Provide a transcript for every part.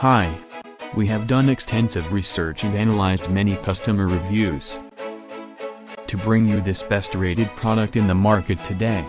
Hi. We have done extensive research and analyzed many customer reviews to bring you this best-rated product in the market today.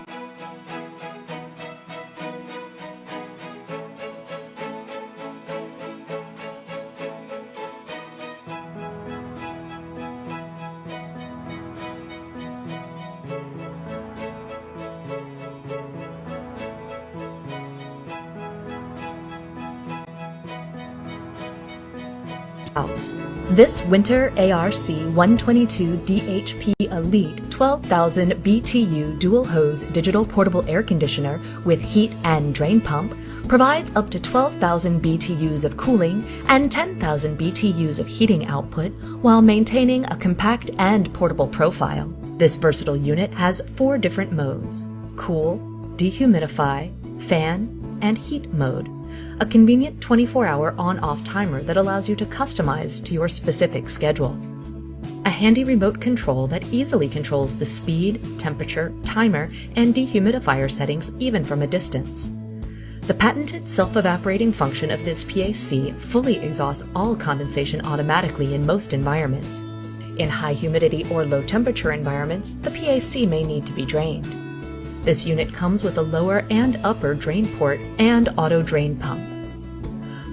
This Whynter ARC-122DHP Elite 12,000 BTU dual hose digital portable air conditioner with heat and drain pump provides up to 12,000 BTUs of cooling and 10,000 BTUs of heating output while maintaining a compact and portable profile. This versatile unit has 4 different modes: cool, dehumidify, fan, and heat mode. A convenient 24-hour on-off timer that allows you to customize to your specific schedule. A handy remote control that easily controls the speed, temperature, timer, and dehumidifier settings even from a distance. The patented self-evaporating function of this PAC fully exhausts all condensation automatically in most environments. In high humidity or low temperature environments, the PAC may need to be drained. This unit comes with a lower and upper drain port and auto drain pump.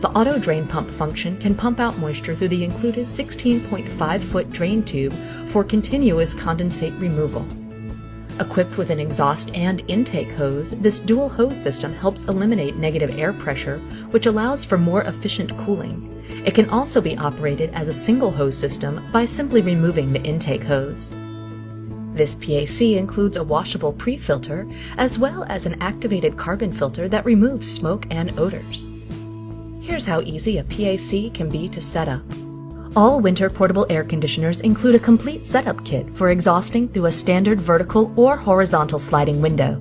The auto drain pump function can pump out moisture through the included 16.5-foot drain tube for continuous condensate removal. Equipped with an exhaust and intake hose, this dual hose system helps eliminate negative air pressure, which allows for more efficient cooling. It can also be operated as a single hose system by simply removing the intake hose. This PAC includes a washable pre-filter as well as an activated carbon filter that removes smoke and odors. Here's how easy a PAC can be to set up. All Whynter portable air conditioners include a complete setup kit for exhausting through a standard vertical or horizontal sliding window.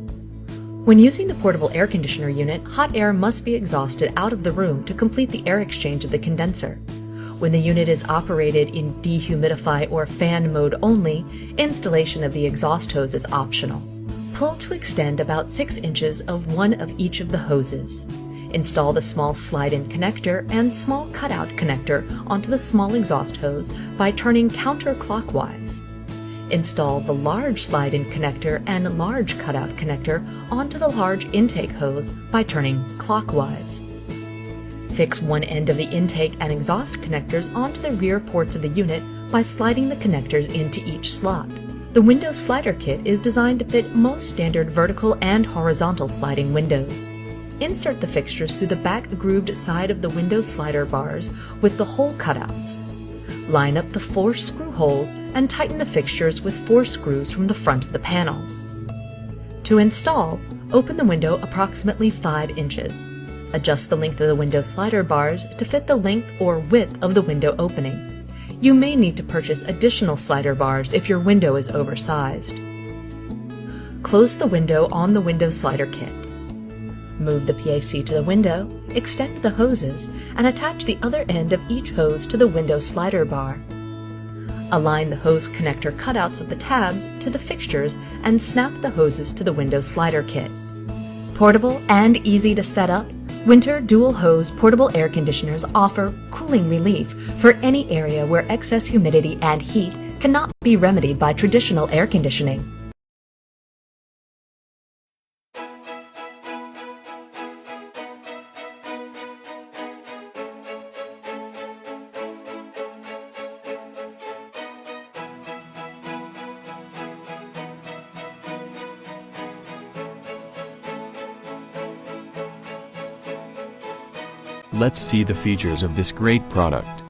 When using the portable air conditioner unit, hot air must be exhausted out of the room to complete the air exchange of the condenser. When the unit is operated in dehumidify or fan mode only, installation of the exhaust hose is optional. Pull to extend about 6 inches of one of each of the hoses. Install the small slide-in connector and small cutout connector onto the small exhaust hose by turning counterclockwise. Install the large slide-in connector and large cutout connector onto the large intake hose by turning clockwise. Fix one end of the intake and exhaust connectors onto the rear ports of the unit by sliding the connectors into each slot. The window slider kit is designed to fit most standard vertical and horizontal sliding windows. Insert the fixtures through the back grooved side of the window slider bars with the hole cutouts. Line up the 4 screw holes and tighten the fixtures with 4 screws from the front of the panel. To install, open the window approximately 5 inches. Adjust the length of the window slider bars to fit the length or width of the window opening. You may need to purchase additional slider bars if your window is oversized. Close the window on the window slider kit. Move the PAC to the window, extend the hoses, and attach the other end of each hose to the window slider bar. Align the hose connector cutouts of the tabs to the fixtures and snap the hoses to the window slider kit. Portable and easy to set up, Whynter dual hose portable air conditioners offer cooling relief for any area where excess humidity and heat cannot be remedied by traditional air conditioning. Let's see the features of this great product.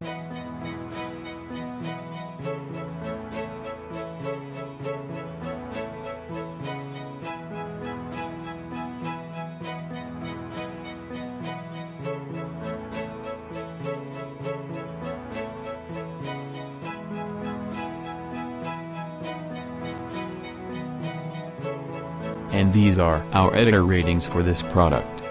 And these are our editor ratings for this product.